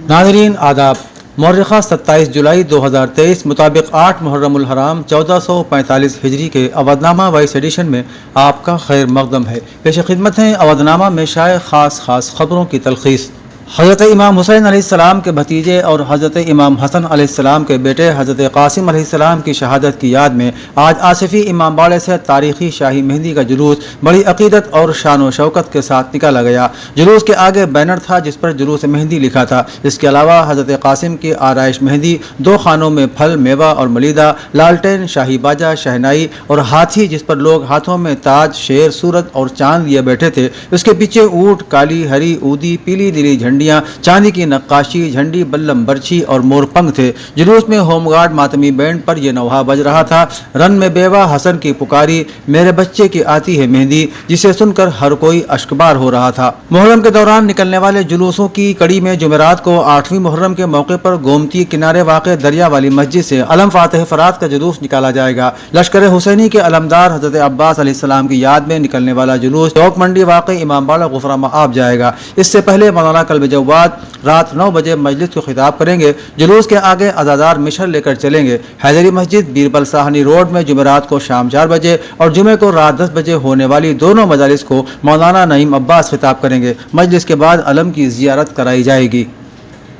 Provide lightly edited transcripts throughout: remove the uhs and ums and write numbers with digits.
नाज़रीन आदाब। मौर्रिखा 27 जुलाई 2023 मुताबिक 8 मुहर्रम उल हराम 1445 हिजरी के अवधनामा वाइस एडिशन में आपका खैर मकदम है। पेश खिदमत हैं अवधनामा में शाये ख़ास खबरों की तलखीस। हज़रत इमाम हुसैन अलैहिस्सलाम के भतीजे और हज़रत इमाम हसन अलैहिस्सलाम के बेटे हज़रत कासिम अलैहिस्सलाम की शहादत की याद में आज आसिफी इमाम बाड़े से तारीखी शाही मेहंदी का जुलूस बड़ी अकीदत और शान व शौकत के साथ निकाला गया। जुलूस के आगे बैनर था जिस पर जुलूस मेहंदी लिखा था। इसके अलावा हज़रत कासिम की आराइश मेहंदी, 2 खानों में फल, मेवा और मलीदा, लालटेन, शाही बाजा, शहनाई और हाथी जिस पर लोग हाथों में ताज, शेर, सूरत और चांद लिए बैठे थे। उसके पीछे ऊँट, काली, हरी, ऊदी, पीली, नीली झंडियाँ, चांदी की नक्काशी, झंडी, बल्लम, बर्छी और मोरपंख थे। जुलूस में होमगार्ड मातमी बैंड पर यह नौहा बज रहा था। रन में बेवा हसन की पुकारी, मेरे बच्चे की आती है मेहंदी, जिसे सुनकर हर कोई अश्कबार हो रहा था। मुहर्रम के दौरान निकलने वाले जुलूसों की कड़ी में जुमेरात को 8वीं मुहर्रम के मौके पर गोमती किनारे वाक़े दरिया वाली मस्जिद से अलम फातह फरात का जुलूस निकाला जाएगा। लश्कर हुसैनी के अलमदार हज़रत अब्बास अलैहिस्सलाम की याद में निकलने वाला जुलूस चौक मंडी वाक़े इमाम बाड़ा गुफरा मआब जाएगा। इससे पहले मौलाना कल्ब जवाद रात 9 बजे मजलिस को खिताब करेंगे। जुलूस के आगे अज़ादार मिशर लेकर चलेंगे। हैदरी मस्जिद बीरबल साहनी रोड में जुमेरात को शाम 4 बजे और जुमे को रात 10 बजे होने वाली दोनों मजालिस को मौलाना नईम अब्बास खिताब करेंगे। मजलिस के बाद अलम की ज़ियारत कराई जाएगी।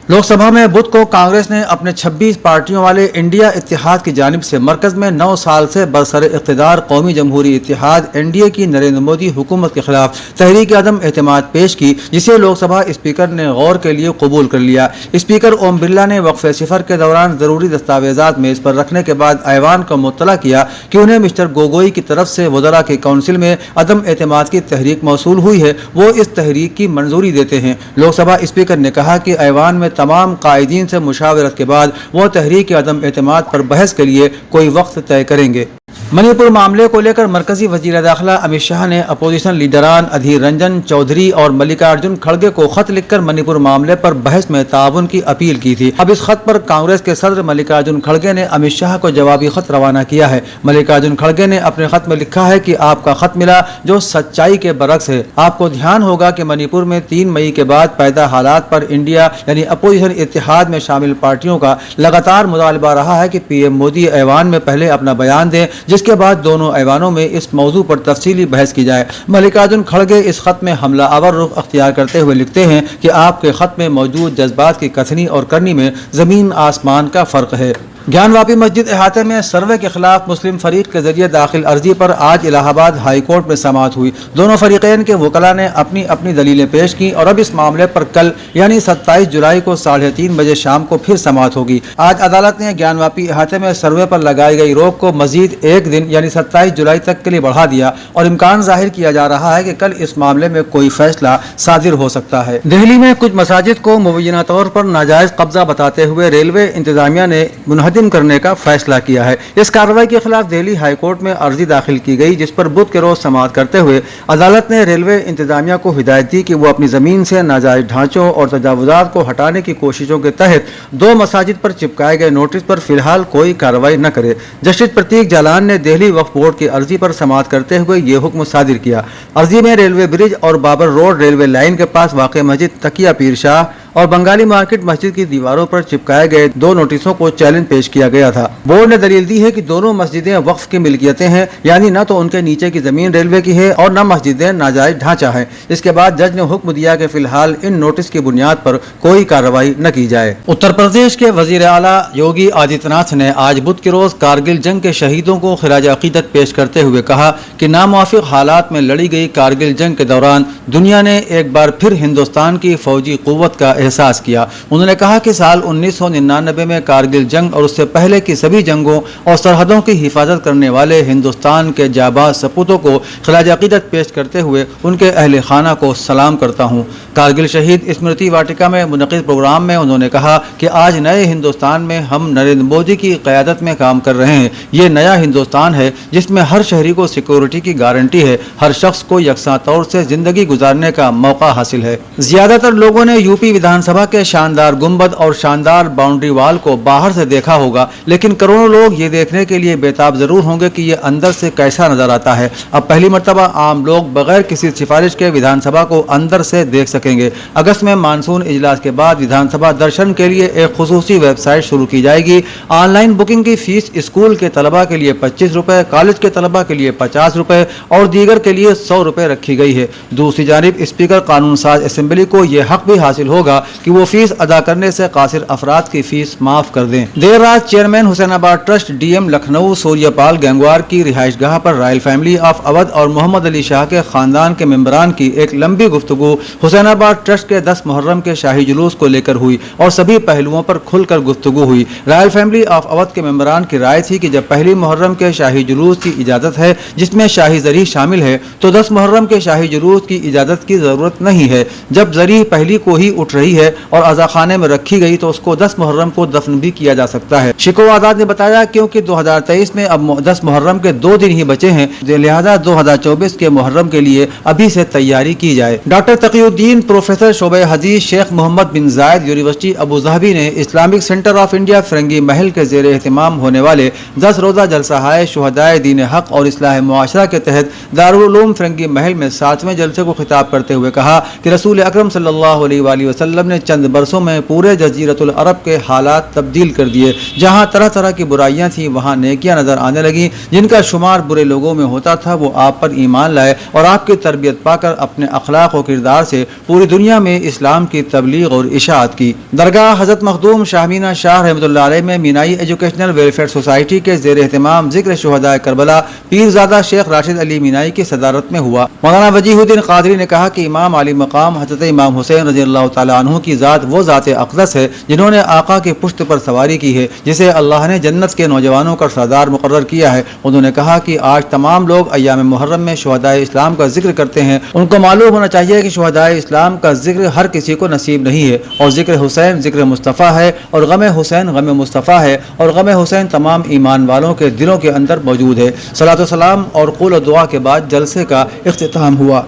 लोकसभा में बुध को कांग्रेस ने अपने 26 पार्टियों वाले इंडिया इत्तेहाद की जानिब से मरकज़ में 9 साल से बरसर इक़्तिदार कौमी जमहूरी इत्तेहाद एनडीए की नरेंद्र मोदी हुकूमत के खिलाफ तहरीक अदम एतमाद पेश की, जिसे लोकसभा स्पीकर ने गौर के लिए कबूल कर लिया। स्पीकर ओम बिरला ने वक्फे सिफर के दौरान ज़रूरी दस्तावेजात मेज़ पर रखने के बाद ऐवान को मुत्तला किया कि उन्हें मिस्टर गोगोई की तरफ से वज़रा की काउंसिल में अदम एतमाद की तहरीक मौसूल हुई है, वो इस तहरीक की मंजूरी देते हैं। लोकसभा स्पीकर ने कहा कि ऐवान में तमाम कायदीन से मुशावरत के बाद वो तहरीक अदम एतमाद पर बहस के लिए कोई वक्त तय करेंगे। मणिपुर मामले को लेकर मरकजी वजीर दाखिला अमित शाह ने अपोजिशन लीडरान अधीर रंजन चौधरी और मल्लिकार्जुन खड़गे को खत लिखकर मणिपुर मामले पर बहस में ताउन की अपील की थी। अब इस खत पर कांग्रेस के सदर मल्लिकार्जुन खड़गे ने अमित शाह को जवाबी खत रवाना किया है। मल्लिकार्जुन खड़गे ने अपने खत में लिखा है कि आपका खत मिला जो सच्चाई के बरक्स है। आपको ध्यान होगा कि मणिपुर में 3 मई के बाद पैदा हालात पर इंडिया यानी अपोजिशन इत्तेहाद में शामिल पार्टियों का लगातार मुतालबा रहा है कि पीएम मोदी ऐवान में पहले अपना बयान दें, जिसके बाद दोनों ऐवानों में इस मौजू पर तफसीली बहस की जाए। मल्लिकार्जुन खड़गे इस खत में हमला आवर रुख अख्तियार करते हुए लिखते हैं कि आपके खत में मौजूद जज्बात की कथनी और करनी में ज़मीन आसमान का फ़र्क है। ज्ञानवापी मस्जिद अहाते में सर्वे के खिलाफ मुस्लिम फरीक के जरिए दाखिल अर्जी पर आज इलाहाबाद हाई कोर्ट में समाअत हुई। दोनों फरीकैन के वकला ने अपनी अपनी दलीलें पेश की और अब इस मामले पर कल यानी 27 जुलाई को 3:30 बजे शाम को फिर समाअत होगी। आज अदालत ने ज्ञानवापी अहाते में सर्वे पर लगाई गई रोक को मजीद 1 दिन यानी 27 जुलाई तक के लिए बढ़ा दिया और इम्कान जाहिर किया जा रहा है कि कल इस मामले में कोई फैसला सादिर हो सकता है। दिल्ली में कुछ मसाजिद को मुबैना तौर पर नाजायज कब्जा बताते हुए रेलवे इंतजामिया ने मुनहदिम करने का फैसला किया है। इस कार्रवाई के खिलाफ दिल्ली हाई कोर्ट में अर्जी दाखिल की गई, जिस पर बुध के रोज समाअत करते हुए अदालत ने रेलवे इंतजामिया को हिदायत दी कि वो अपनी जमीन से नाजायज ढांचों और तजावुजात को हटाने की कोशिशों के तहत 2 मसाजिद पर चिपकाए गए नोटिस पर फिलहाल कोई कार्रवाई न करे। जस्टिस प्रतीक जालान ने दिल्ली वक्फ बोर्ड की अर्जी पर समाअत करते हुए ये हुक्म सादिर किया। अर्जी में रेलवे ब्रिज और बाबर रोड रेलवे लाइन के पास वाक़ मस्जिद तकिया पीर शाह और बंगाली मार्केट मस्जिद की दीवारों पर चिपकाए गए 2 नोटिसों को चैलेंज पेश किया गया था। बोर्ड ने दलील दी है कि दोनों मस्जिदें वक्फ की मिल्कियतें हैं, यानी न तो उनके नीचे की जमीन रेलवे की है और न मस्जिदें नाजायज ढांचा है। इसके बाद जज ने हुक्म दिया कि फिलहाल इन नोटिस की बुनियाद पर कोई कार्रवाई न की जाए। उत्तर प्रदेश के वजीर आला योगी आदित्यनाथ ने आज बुध के रोज कारगिल जंग के शहीदों को खिराज अकीदत पेश करते हुए कहा कि नामुवाफिक हालात में लड़ी गई कारगिल जंग के दौरान दुनिया ने एक बार फिर हिंदुस्तान की फौजी कुव्वत का एहसास किया। उन्होंने कहा कि साल 1999 में कारगिल जंग और उससे पहले की सभी जंगों और सरहदों की हिफाजत करने वाले हिंदुस्तान के जाबाज सपूतों को खिराज अकीदत पेश करते हुए उनके अहले खाना को सलाम करता हूँ। कारगिल शहीद स्मृति वाटिका में मुनक़िद प्रोग्राम में उन्होंने कहा कि आज नए हिंदुस्तान में हम नरेंद्र मोदी की क़यादत में काम कर रहे हैं। ये नया हिंदुस्तान है जिसमें हर शहरी को सिक्योरिटी की गारंटी है, हर शख्स को यकसा तौर से जिंदगी गुजारने का मौका हासिल है। ज्यादातर लोगों ने यूपी विधान विधान सभा के शानदार गुंबद और शानदार बाउंड्री वाल को बाहर से देखा होगा, लेकिन करोड़ों लोग ये देखने के लिए बेताब जरूर होंगे कि ये अंदर से कैसा नजर आता है। अब पहली मर्तबा आम लोग बगैर किसी सिफारिश के विधानसभा को अंदर से देख सकेंगे। अगस्त में मानसून इजलास के बाद विधानसभा दर्शन के लिए एक खुसूसी वेबसाइट शुरू की जाएगी। ऑनलाइन बुकिंग की फीस स्कूल के तलबा के लिए 25 रुपए, कॉलेज के तलबा के लिए 50 रुपए और दीगर के लिए 100 रुपए रखी गई है। दूसरी जानिब स्पीकर कानून साज असेंबली को यह हक भी हासिल होगा कि वो फीस अदा करने से कासिर अफराद की फीस माफ कर दें। देर रात chairman Husainabad trust DM Lucknow Suryapal Gangwar की रिहाइश गाह पर रॉयल फैमिली ऑफ अवध और मोहम्मद अली शाह के खानदान के मेंबरान की एक लंबी गुफ्तगू हुसैनाबाद ट्रस्ट के 10 मुहर्रम के शाही जुलूस को लेकर हुई और सभी पहलुओं पर खुलकर गुफ्तगू हुई। रॉयल फैमिली ऑफ अवध के मेंबरान की राय थी कि जब पहली मुहर्रम के शाही जुलूस की इजाजत है जिसमें शाही जरी शामिल है तो 10 मुहर्रम के शाही जुलूस की इजाजत की जरूरत नहीं है। जब जरी पहली को ही उठ रही है और अज़ाखाने में रखी गई तो उसको 10 मुहर्रम को दफन भी किया जा सकता है। शिको आजाद ने बताया क्योंकि 2023 में अब 10 मुहर्रम के 2 दिन ही बचे हैं, लिहाजा 2024 के मुहर्रम के लिए अभी से तैयारी की जाए। डॉक्टर तकीउद्दीन प्रोफेसर शोबे हदीस शेख मोहम्मद बिन जायद यूनिवर्सिटी अबू धाबी ने इस्लामिक सेंटर ऑफ इंडिया फिरंगी महल के जेर एहतमाम होने वाले 10 रोजा जलसाए शुहदाए दीन हक और इस्लाह मुआशरा के तहत दारुल उलूम फिरंगी महल में 7वें जलसे को खिताब करते हुए कहा कि रसूल अकरम सल्लल्लाहु अलैहि वसल्लम ने चंद बरसों में पूरे जजीरतुल अरब के हालात तब्दील कर दिए। जहाँ तरह तरह की बुराइयां थी वहाँ नेकियां नजर आने लगी। जिनका शुमार बुरे लोगों में होता था वो आप पर ईमान लाए और आपकी तरबियत पाकर अपने अखलाक और किरदार से पूरी दुनिया में इस्लाम की तबलीग और इशाअत की। दरगाह हजरत मखदूम शाहमीना शाह रहमतुल्लाह अलैह में मीनाई एजुकेशनल वेलफेयर सोसाइटी के जेर एहतमाम जिक्र शुहदाए करबला पीरजादा शेख राशिद अली मीनाई की सदारत में हुआ। मौलाना वजीहुद्दीन कादरी ने कहा कि इमाम आली मकाम हजरत इमाम हुसैन रज़ियल्लाहु ताला अन्हु की ज़ात वो ज़ात अक़दस है जिन्होंने आका के पुश्त पर सवारी की है, जिसे अल्लाह ने जन्नत के नौजवानों का सरदार मुकर्रर किया है। उन्होंने कहा कि आज तमाम लोग अय्याम मुहर्रम में शुहदाए इस्लाम का जिक्र करते हैं। उनको मालूम होना चाहिए कि शुहदाए इस्लाम का जिक्र हर किसी को नसीब नहीं है और जिक्र हुसैन जिक्र मुस्तफ़ा है और गम हुसैन गम मुस्तफ़ा है और गम हुसैन तमाम ईमान वालों के दिलों के अंदर मौजूद है। सलात व सलाम और क़ौल व दुआ के बाद जलसे का इख्तिताम हुआ।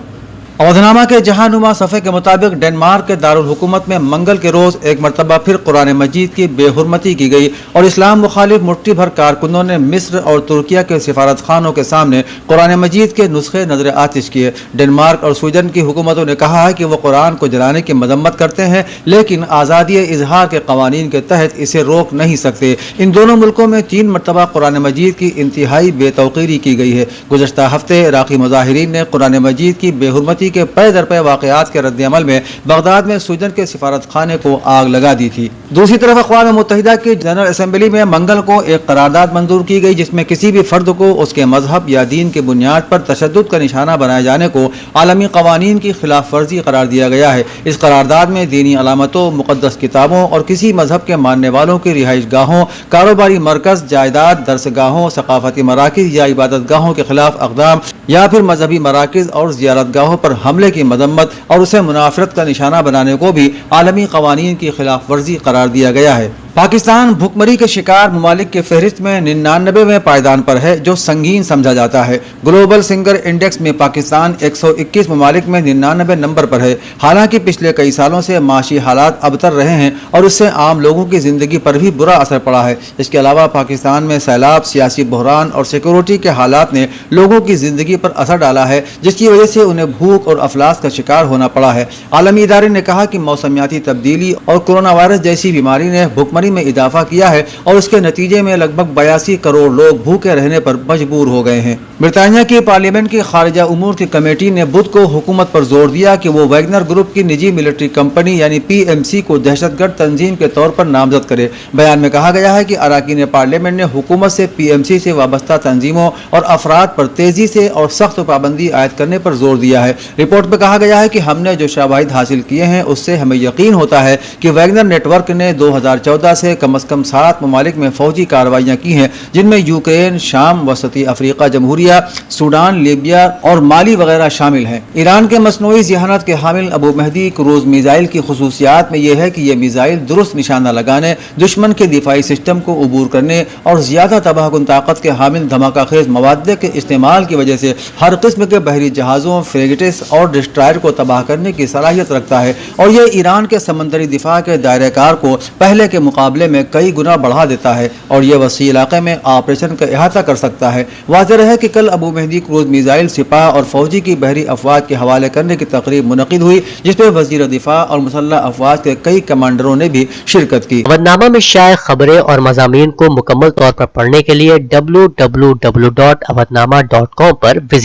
अवधनामा के जहानुमा सफ़े के मुताबिक डेनमार्क के दारुल हुकूमत में मंगल के रोज़ एक मरतबा फिर कुरान मजीद की बेहुरमती की गई और इस्लाम मुखालिफ मुट्ठी भर कारकुनों ने मिस्र और तुर्किया के सिफारत खानों के सामने कुरान मजीद के नुस्खे नजर आतिश किए। डेनमार्क और स्वीडन की हुकूमतों ने कहा है कि वो कुरान को जलाने की मजम्मत करते हैं, लेकिन आज़ादी इजहार के कवानीन के तहत इसे रोक नहीं सकते। इन दोनों मुल्कों में 3 मरतबा कुरान मजीद की इंतहाई बेतौकीरी की गई है। गुज़श्ता हफ्ते इराक़ी मुजाहिरीन ने कुरान मजीद की बेहुरमती के पे दर पे वाक़यात के रद्द-ए-अमल में बगदाद में स्वीडन के सिफारत खाने को आग लगा दी थी। दूसरी तरफ अक़वाम मुत्तहिदा की जनरल असेंबली में मंगल को एक करारदाद मंजूर की गई जिसमें किसी भी फर्द को उसके मजहब या दीन की बुनियाद पर तशद्दुद का निशाना बनाए जाने को आलमी कवानीन की खिलाफ वर्जी करार दिया गया है। इस करारदाद में दीनी अलामतों, मुक़द्दस किताबों और किसी मजहब के मानने वालों की रिहाइश गाहों, कारोबारी मरकज़, जायदाद, दरसगाहों, सकाफती मराकिज़ या इबादत गाहों के खिलाफ अक़दाम या फिर मजहबी मराकिज़ और ज़ियारत गाहों पर हमले की मजम्मत और उसे मुनाफरत का निशाना बनाने को भी आलमी कवानीन की खिलाफ वर्जी करार दिया गया है। पाकिस्तान भुखमरी के शिकार ममालिक की फहरिस्त में 99वें पायदान पर है, जो संगीन समझा जाता है। ग्लोबल सिंगर इंडेक्स में पाकिस्तान 121 ममालिक में 99 नंबर पर है। हालांकि पिछले कई सालों से माशी हालात अबतर रहे हैं और उससे आम लोगों की ज़िंदगी पर भी बुरा असर पड़ा है। इसके अलावा पाकिस्तान में सैलाब, सियासी बहरान और सिक्योरिटी के हालात ने लोगों की ज़िंदगी पर असर डाला है, जिसकी वजह से उन्हें भूख और अफलास का शिकार होना पड़ा है। आलमी इदारे ने कहा कि मौसमियाती तब्दीली और कोरोना वायरस जैसी बीमारी ने भुखमरी में इजाफा किया है और उसके नतीजे में लगभग 82 करोड़ लोग भूखे रहने पर मजबूर हो गए हैं। ब्रितानिया की पार्लियामेंट की खारिजा उमूर की कमेटी ने बुध को हुकूमत पर जोर दिया कि वो वैगनर ग्रुप की निजी मिलिट्री कंपनी यानी PMC को दहशतगर्द तंजीम के तौर पर नामजद करे। बयान में कहा गया है कि अराकीन पार्लियामेंट ने हुकूमत से PMC से वाबस्ता तंजीमों और अफराद पर तेजी से और सख्त पाबंदी आयद करने पर जोर दिया है। रिपोर्ट में कहा गया है कि हमने जो शवाहिद हासिल किए हैं उससे हमें यकीन होता है कि वैगनर नेटवर्क ने 2014 سے کم از کم 7 ممالک میں فوجی کارروائیاں کی ہیں، جن میں یوکرین، شام، وسطی افریقہ جمہوریہ، سوڈان، لیبیا اور مالی وغیرہ شامل ہیں۔ ایران کے مصنوعی ذہانت کے حامل ابو مہدی کروز میزائل کی خصوصیات میں یہ ہے کہ یہ میزائل درست نشانہ لگانے، دشمن کے دفاعی سسٹم کو عبور کرنے اور زیادہ تباہ کن طاقت کے حامل دھماکہ خیز مواد کے استعمال کی وجہ سے ہر قسم کے بحری جہازوں، فریگیٹس اور ڈسٹرائر کو تباہ کرنے کی صلاحیت رکھتا ہے، اور یہ ایران کے سمندری دفاع کے دائرہ کار کو پہلے کے مقابلے میں کئی گنا بڑھا دیتا ہے اور یہ وسیع علاقے میں آپریشن کا احاطہ کر سکتا ہے۔ واضح ہے کہ کل ابو مہدی کروز میزائل سپاہ اور فوجی کی بحری افواج کے حوالے کرنے کی تقریب منعقد ہوئی، جس میں وزیر دفاع اور مسلح افواج کے کئی کمانڈروں نے بھی شرکت کی۔ خبرنامہ میں شائع خبریں اور مضامین کو مکمل طور پر پڑھنے کے لیے www.awadnama.com پر وزٹ